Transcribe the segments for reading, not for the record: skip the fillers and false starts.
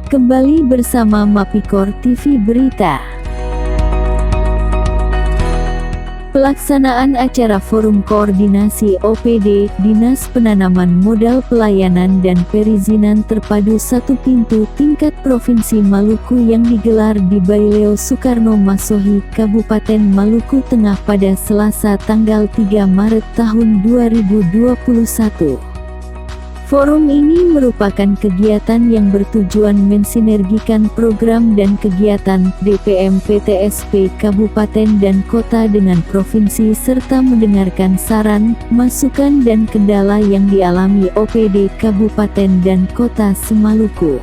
Kembali bersama Mapikor TV Berita. Pelaksanaan acara Forum Koordinasi OPD, Dinas Penanaman Modal Pelayanan dan Perizinan Terpadu Satu Pintu tingkat Provinsi Maluku yang digelar di Baileo Soekarno Masohi, Kabupaten Maluku Tengah pada Selasa tanggal 3 Maret tahun 2021. Forum ini merupakan kegiatan yang bertujuan mensinergikan program dan kegiatan DPM PTSP Kabupaten dan Kota dengan Provinsi serta mendengarkan saran, masukan dan kendala yang dialami OPD Kabupaten dan Kota se-Maluku.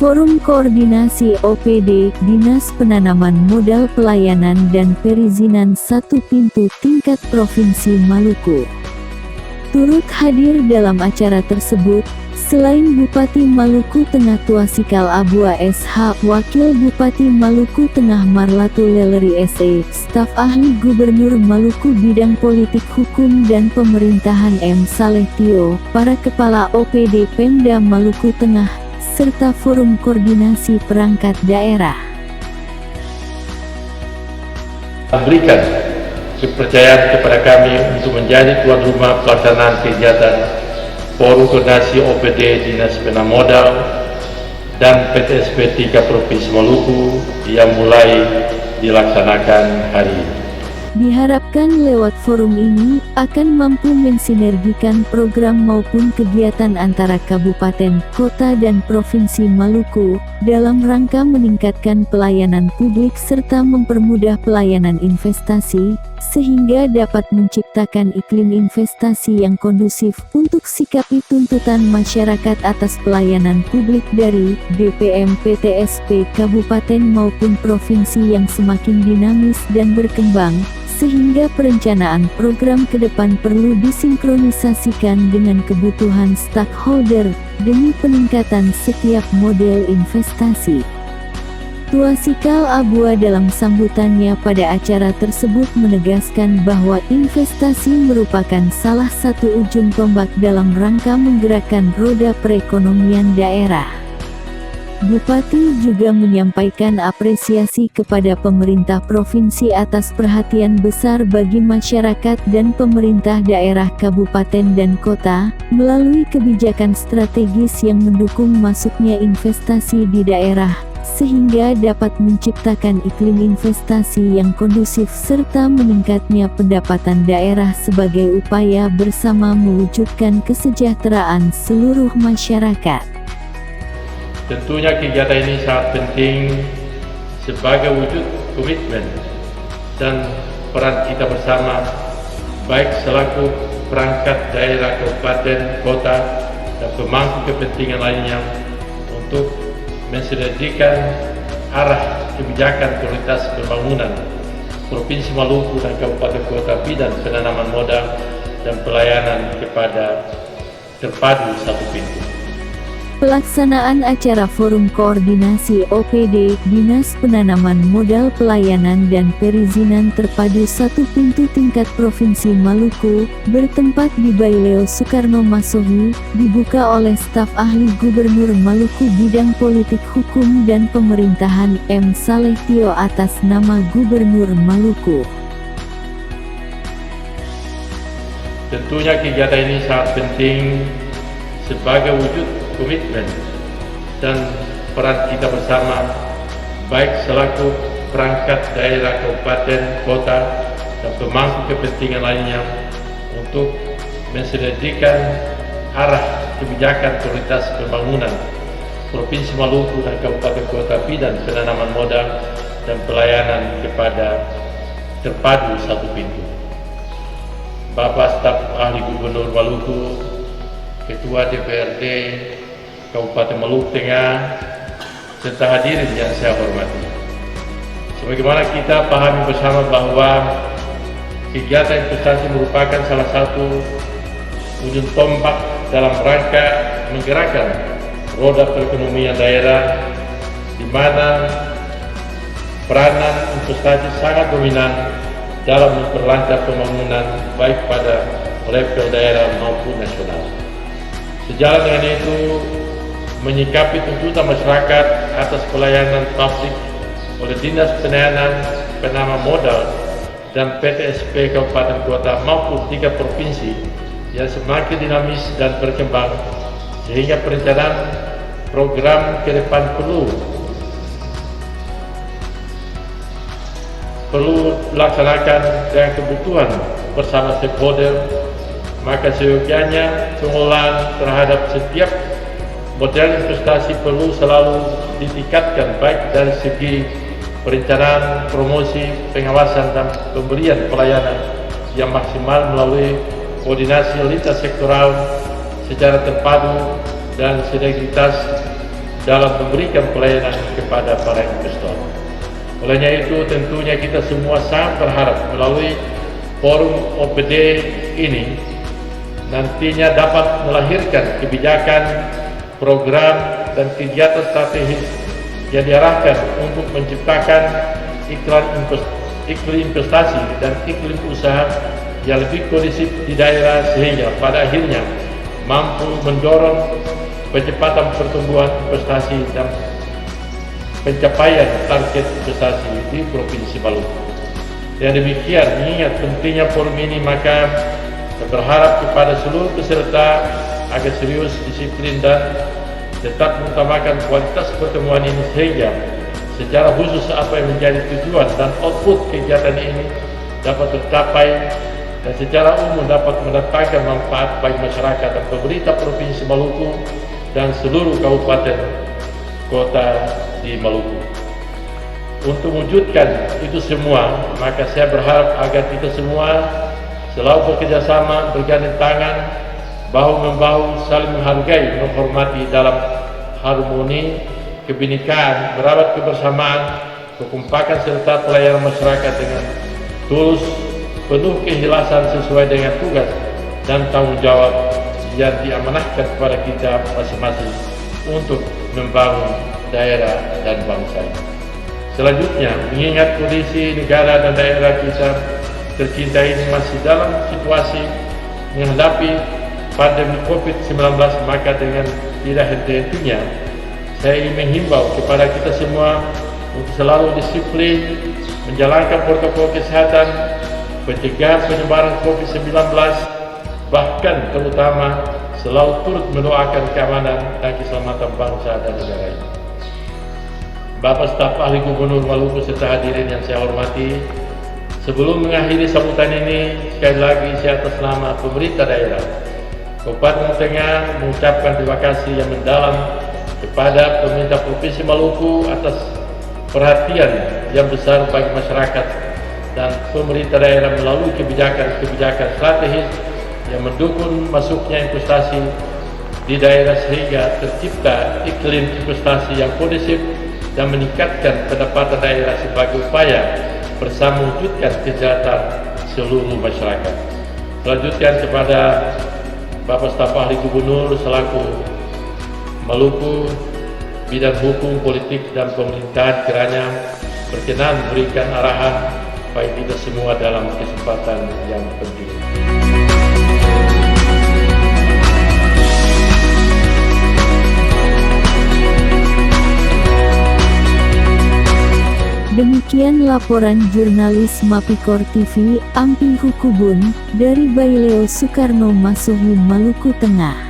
Forum Koordinasi OPD, Dinas Penanaman Modal Pelayanan dan Perizinan Satu Pintu tingkat Provinsi Maluku. Turut hadir dalam acara tersebut, selain Bupati Maluku Tengah Tuasikal Abua SH, Wakil Bupati Maluku Tengah Marlatu Leleri SE, Staf Ahli Gubernur Maluku Bidang Politik Hukum dan Pemerintahan M. Saleh Tio, para Kepala OPD Pemda Maluku Tengah, serta Forum Koordinasi Perangkat Daerah. Berikan kepercayaan kepada kami untuk menjadi tuan rumah pelaksanaan kegiatan Forum Koordinasi OPD Dinas Penanaman Modal dan PTSP 3 Provinsi Maluku yang mulai dilaksanakan hari ini. Diharapkan lewat forum ini, akan mampu mensinergikan program maupun kegiatan antara kabupaten, kota dan provinsi Maluku, dalam rangka meningkatkan pelayanan publik serta mempermudah pelayanan investasi, sehingga dapat menciptakan iklim investasi yang kondusif untuk sikapi tuntutan masyarakat atas pelayanan publik dari DPM PTSP Kabupaten maupun Provinsi yang semakin dinamis dan berkembang, sehingga perencanaan program ke depan perlu disinkronisasikan dengan kebutuhan stakeholder demi peningkatan setiap model investasi. Tuasikal Abua dalam sambutannya pada acara tersebut menegaskan bahwa investasi merupakan salah satu ujung tombak dalam rangka menggerakkan roda perekonomian daerah. Bupati juga menyampaikan apresiasi kepada pemerintah provinsi atas perhatian besar bagi masyarakat dan pemerintah daerah kabupaten dan kota, melalui kebijakan strategis yang mendukung masuknya investasi di daerah, sehingga dapat menciptakan iklim investasi yang kondusif serta meningkatnya pendapatan daerah sebagai upaya bersama mewujudkan kesejahteraan seluruh masyarakat. Tentunya kegiatan ini sangat penting sebagai wujud komitmen dan peran kita bersama, baik selaku perangkat daerah kabupaten, kota, dan pemangku kepentingan lainnya untuk mensinergikan arah kebijakan prioritas pembangunan Provinsi Maluku dan Kabupaten Kota bidang penanaman modal dan pelayanan kepada terpadu satu pintu. Pelaksanaan acara Forum Koordinasi OPD, Dinas Penanaman Modal Pelayanan dan Perizinan Terpadu Satu Pintu tingkat Provinsi Maluku, bertempat di Baileo Soekarno Masohi, dibuka oleh Staf Ahli Gubernur Maluku Bidang Politik Hukum dan Pemerintahan M. Saleh Tio atas nama Gubernur Maluku. Tentunya kegiatan ini sangat penting sebagai wujud komitmen dan peran kita bersama, baik selaku perangkat daerah kabupaten, kota, dan pemangku kepentingan lainnya untuk mensinergikan arah kebijakan prioritas pembangunan Provinsi Maluku dan Kabupaten Kota bidang penanaman modal dan pelayanan kepada terpadu satu pintu. Bapak Staf Ahli Gubernur Maluku, Ketua DPRD Kabupaten Maluku Tengah, serta hadirin yang saya hormati. Sebagaimana kita pahami bersama bahwa kegiatan investasi merupakan salah satu ujung tombak dalam rangka menggerakkan roda perekonomian daerah, di mana peranan investasi sangat dominan dalam memperlancar pembangunan baik pada level daerah maupun nasional. Sejalan dengan itu, menyikapi tuntutan masyarakat atas pelayanan publik oleh Dinas Penanaman Modal dan PTSP Kabupaten Kota maupun 3 provinsi yang semakin dinamis dan berkembang, sehingga perencanaan program ke depan perlu dilaksanakan dengan kebutuhan bersama stakeholder. Maka seyogianya pengelolaan terhadap setiap model investasi perlu selalu ditingkatkan, baik dari segi perencanaan, promosi, pengawasan, dan pemberian pelayanan yang maksimal melalui koordinasi lintas sektoral secara terpadu dan sinergitas dalam memberikan pelayanan kepada para investor. Olehnya itu, tentunya kita semua sangat berharap melalui forum OPD ini nantinya dapat melahirkan kebijakan, program, dan kegiatan strategis yang diarahkan untuk menciptakan iklim investasi dan iklim usaha yang lebih kondusif di daerah, sehingga pada akhirnya mampu mendorong percepatan pertumbuhan investasi dan pencapaian target investasi di Provinsi Maluku. Yang demikian, mengingat pentingnya forum ini, maka saya berharap kepada seluruh peserta agar serius, disiplin, dan tetap mengutamakan kualitas pertemuan ini, sehingga secara khusus apa yang menjadi tujuan dan output kegiatan ini dapat tercapai dan secara umum dapat mendatangkan manfaat bagi masyarakat dan pemerintah Provinsi Maluku dan seluruh kabupaten kota di Maluku. Untuk mewujudkan itu semua, maka saya berharap agar kita semua selalu bekerja sama, bergandeng tangan, bahu-membahu, saling menghargai, menghormati dalam harmoni, kebinekaan, merawat kebersamaan, kekompakan serta pelayanan masyarakat dengan tulus, penuh keikhlasan sesuai dengan tugas dan tanggung jawab yang diamanahkan kepada kita masing-masing untuk membangun daerah dan bangsa. Selanjutnya, mengingat kondisi negara dan daerah kita tercinta ini masih dalam situasi menghadapi pandemi COVID-19, maka dengan tidak henti-hentinya saya ingin menghimbau kepada kita semua untuk selalu disiplin menjalankan protokol kesehatan, pencegahan penyebaran COVID-19, bahkan terutama selalu turut mendoakan keamanan dan keselamatan bangsa dan negara ini. Bapak Staf Ahli Gubernur Maluku serta hadirin yang saya hormati, sebelum mengakhiri sambutan ini, sekali lagi saya atas nama pemerintah daerah Kabupaten Tengah mengucapkan terima kasih yang mendalam kepada pemerintah Provinsi Maluku atas perhatian yang besar bagi masyarakat dan pemerintah daerah melalui kebijakan strategis yang mendukung masuknya investasi di daerah, sehingga tercipta iklim investasi yang kondusif dan meningkatkan pendapatan daerah sebagai upaya bersama mewujudkan kesejahteraan seluruh masyarakat. Selanjutnya kepada Bapak Staf Ahli Gubernur selaku Maluku bidang hukum, politik, dan pemerintahan, kiranya berkenan memberikan arahan bagi kita semua dalam kesempatan yang penting. Demikian laporan jurnalis Mapikor TV, Ampi Hukubun, dari Baileo Soekarno Masuhu, Maluku Tengah.